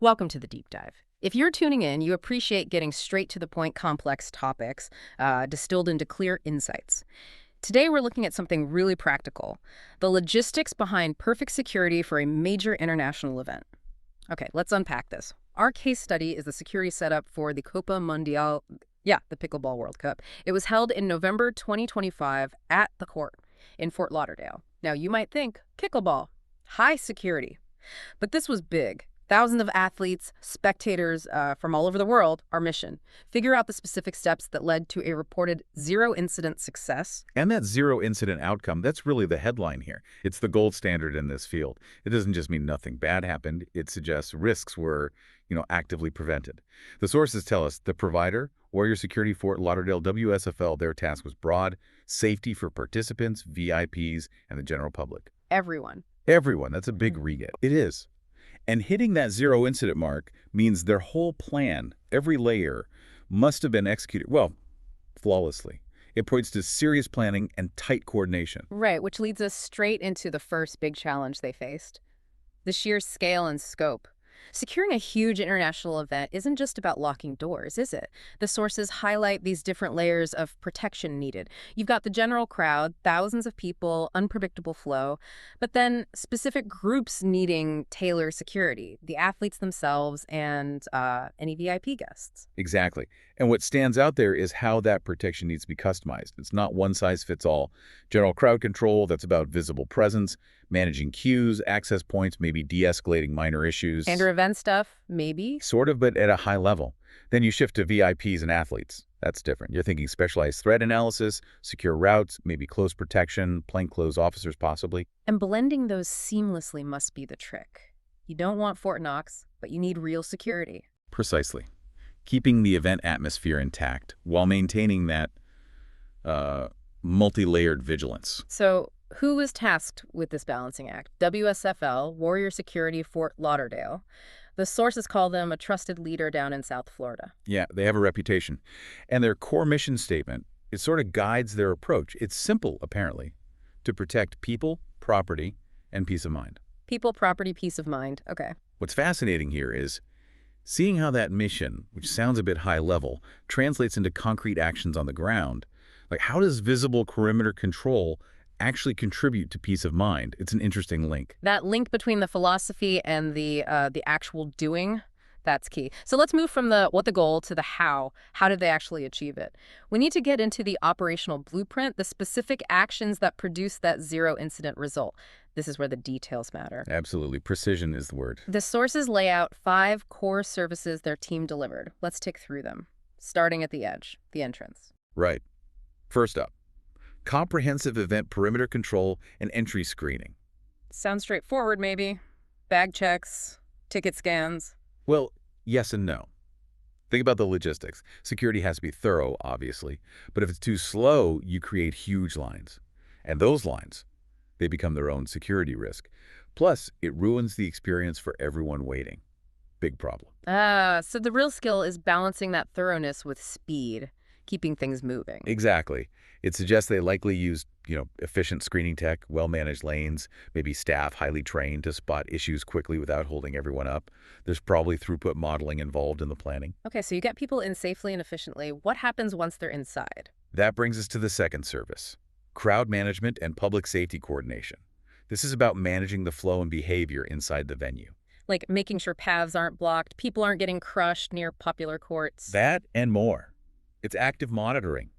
Welcome to the deep dive. If you're tuning in, you appreciate getting straight to the point complex topics distilled into clear insights. Today, we're looking at something really practical, the logistics behind perfect security for a major international event. Okay, let's unpack this. Our case study is the security setup for the Copa Mundial, the Pickleball World Cup. It was held in November 2025 at the court in Fort Lauderdale. Now, you might think, pickleball, high security. But this was big. Thousands of athletes, spectators from all over the world. Our mission: figure out the specific steps that led to a reported zero-incident success. And that zero-incident outcome, that's really the headline here. It's the gold standard in this field. It doesn't just mean nothing bad happened. It suggests risks were, actively prevented. The sources tell us the provider, Warrior Security Fort Lauderdale WSFL, their task was broad: safety for participants, VIPs, and the general public. Everyone. Everyone. That's a big re-get. It is. And hitting that zero-incident mark means their whole plan, every layer, must have been executed, flawlessly. It points to serious planning and tight coordination. Right, which leads us straight into the first big challenge they faced: the sheer scale and scope. Securing a huge international event isn't just about locking doors, is it? The sources highlight these different layers of protection needed. You've got the general crowd, thousands of people, unpredictable flow, but then specific groups needing tailored security, the athletes themselves and any VIP guests. Exactly. And what stands out there is how that protection needs to be customized. It's not one size fits all. General crowd control, that's about visible presence, managing queues, access points, maybe de-escalating minor issues. And event stuff, maybe? Sort of, but at a high level. Then you shift to VIPs and athletes. That's different. You're thinking specialized threat analysis, secure routes, maybe close protection, plainclothes officers possibly. And blending those seamlessly must be the trick. You don't want Fort Knox, but you need real security. Precisely. Keeping the event atmosphere intact while maintaining that multi-layered vigilance. So who was tasked with this balancing act? WSFL, Warrior Security Fort Lauderdale. The sources call them a trusted leader down in South Florida. Yeah, they have a reputation. And their core mission statement, it sort of guides their approach. It's simple, apparently: to protect people, property, and peace of mind. People, property, peace of mind. Okay. What's fascinating here is seeing how that mission, which sounds a bit high level, translates into concrete actions on the ground. Like, how does visible perimeter control actually contribute to peace of mind? It's an interesting link. That link between the philosophy and the actual doing, that's key. So let's move from the goal to the how. How did they actually achieve it? We need to get into the operational blueprint, the specific actions that produce that zero-incident result. This is where the details matter. Absolutely. Precision is the word. The sources lay out 5 core services their team delivered. Let's tick through them, starting at the edge, the entrance. Right. First up, comprehensive event perimeter control and entry screening. Sounds straightforward, maybe. Bag checks, ticket scans. Well, yes and no. Think about the logistics. Security has to be thorough, obviously. But if it's too slow, you create huge lines. And those lines, they become their own security risk. Plus, it ruins the experience for everyone waiting. Big problem. So the real skill is balancing that thoroughness with speed, keeping things moving. Exactly. It suggests they likely used, efficient screening tech, well-managed lanes, maybe staff highly trained to spot issues quickly without holding everyone up. There's probably throughput modeling involved in the planning. Okay, so you get people in safely and efficiently. What happens once they're inside? That brings us to the second service: crowd management and public safety coordination. This is about managing the flow and behavior inside the venue. Like making sure paths aren't blocked, people aren't getting crushed near popular courts. That and more. It's active monitoring,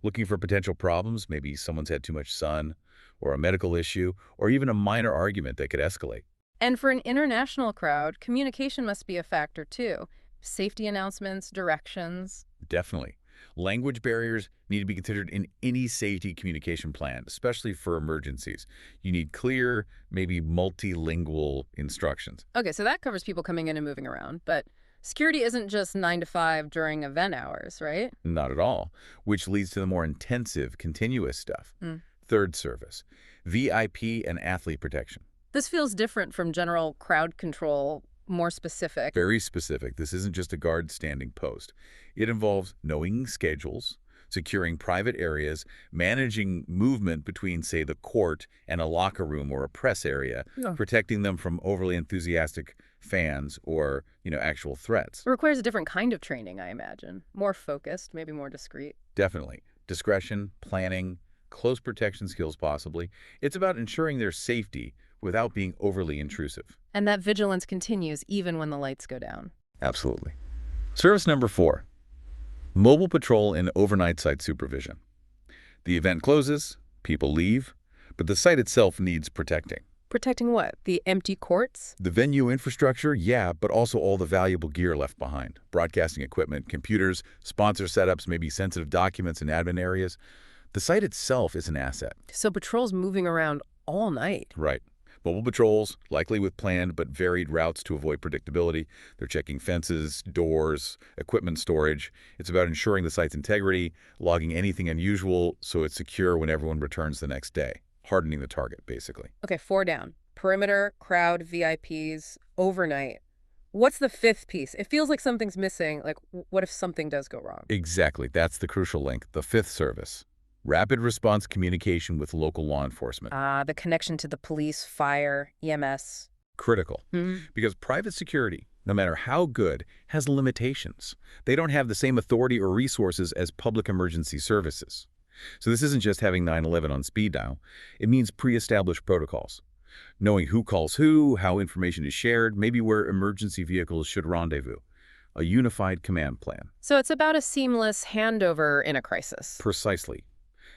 looking for potential problems, maybe someone's had too much sun, or a medical issue, or even a minor argument that could escalate. And for an international crowd, communication must be a factor too. Safety announcements, directions. Definitely. Language barriers need to be considered in any safety communication plan, especially for emergencies. You need clear, maybe multilingual instructions. Okay, so that covers people coming in and moving around, but security isn't just 9 to 5 during event hours, right? Not at all, which leads to the more intensive, continuous stuff. Third service: VIP and athlete protection. This feels different from general crowd control, more specific. Very specific. This isn't just a guard standing post. It involves knowing schedules, securing private areas, managing movement between, say, the court and a locker room or a press area, protecting them from overly enthusiastic fans, or, actual threats. It requires a different kind of training, I imagine. More focused, maybe more discreet. Definitely. Discretion, planning, close protection skills possibly. It's about ensuring their safety without being overly intrusive. And that vigilance continues even when the lights go down. Absolutely. Service number 4, mobile patrol and overnight site supervision. The event closes, people leave, but the site itself needs protecting. Protecting what? The empty courts? The venue infrastructure, yeah, but also all the valuable gear left behind. Broadcasting equipment, computers, sponsor setups, maybe sensitive documents in admin areas. The site itself is an asset. So patrols moving around all night. Right. Mobile patrols, likely with planned but varied routes to avoid predictability. They're checking fences, doors, equipment storage. It's about ensuring the site's integrity, logging anything unusual so it's secure when everyone returns the next day. Hardening the target, basically. Okay, 4 down. Perimeter, crowd, VIPs, overnight. What's the 5th piece? It feels like something's missing. Like, what if something does go wrong? Exactly. That's the crucial link. The 5th service. Rapid response communication with local law enforcement. The connection to the police, fire, EMS. Critical. Because private security, no matter how good, has limitations. They don't have the same authority or resources as public emergency services. So this isn't just having 911 on speed dial. It means pre-established protocols. Knowing who calls who, how information is shared, maybe where emergency vehicles should rendezvous. A unified command plan. So it's about a seamless handover in a crisis. Precisely.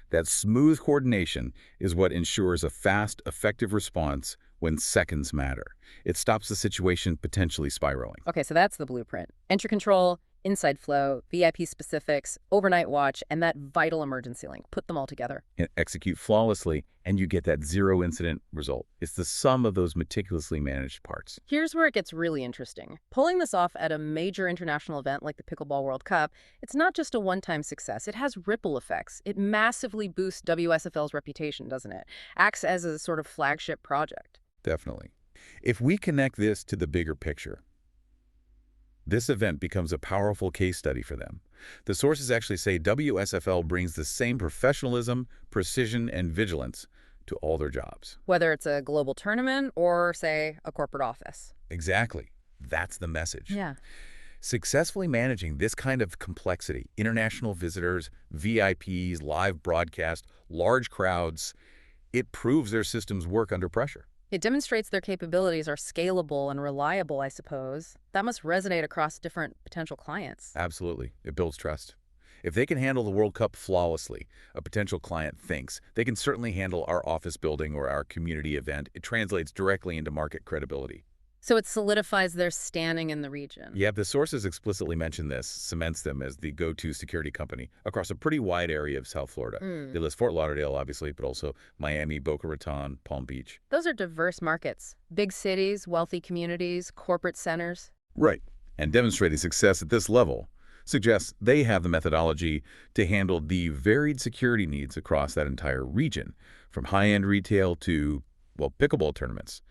That smooth coordination is what ensures a fast, effective response when seconds matter. It stops the situation potentially spiraling. Okay, so that's the blueprint. Entry control, inside flow, VIP specifics, overnight watch, and that vital emergency link. Put them all together. And execute flawlessly, and you get that zero incident result. It's the sum of those meticulously managed parts. Here's where it gets really interesting. Pulling this off at a major international event like the Pickleball World Cup, it's not just a one-time success. It has ripple effects. It massively boosts WSFL's reputation, doesn't it? Acts as a sort of flagship project. Definitely. If we connect this to the bigger picture, this event becomes a powerful case study for them. The sources actually say WSFL brings the same professionalism, precision, and vigilance to all their jobs. Whether it's a global tournament or, say, a corporate office. Exactly. That's the message. Yeah. Successfully managing this kind of complexity, international visitors, VIPs, live broadcast, large crowds, it proves their systems work under pressure. It demonstrates their capabilities are scalable and reliable, I suppose. That must resonate across different potential clients. Absolutely. It builds trust. If they can handle the World Cup flawlessly, a potential client thinks, they can certainly handle our office building or our community event. It translates directly into market credibility. So it solidifies their standing in the region. Yeah, the sources explicitly mention this, cements them as the go-to security company across a pretty wide area of South Florida. They list Fort Lauderdale, obviously, but also Miami, Boca Raton, Palm Beach. Those are diverse markets. Big cities, wealthy communities, corporate centers. Right. And demonstrating success at this level suggests they have the methodology to handle the varied security needs across that entire region, from high-end retail to, well, pickleball tournaments.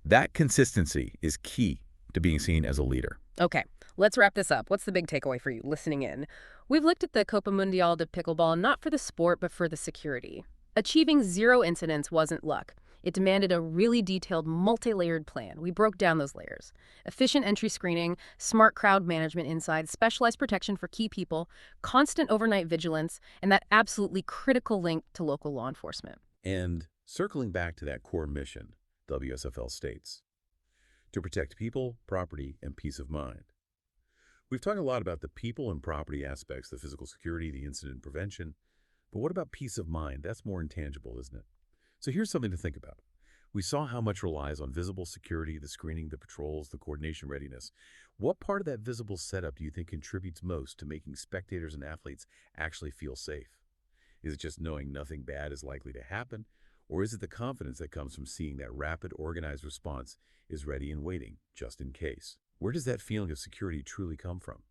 That consistency is key to being seen as a leader. Okay, let's wrap this up. What's the big takeaway for you listening in? We've looked at the Copa Mundial de Pickleball not for the sport, but for the security. Achieving 0 incidents wasn't luck. It demanded a really detailed, multi-layered plan. We broke down those layers. Efficient entry screening, smart crowd management inside, specialized protection for key people, constant overnight vigilance, and that absolutely critical link to local law enforcement. And circling back to that core mission, WSFL states, to protect people, property, and peace of mind. We've talked a lot about the people and property aspects, the physical security, the incident prevention, but what about peace of mind? That's more intangible, isn't it? So here's something to think about. We saw how much relies on visible security, the screening, the patrols, the coordination readiness. What part of that visible setup do you think contributes most to making spectators and athletes actually feel safe? Is it just knowing nothing bad is likely to happen? Or is it the confidence that comes from seeing that rapid, organized response is ready and waiting, just in case? Where does that feeling of security truly come from?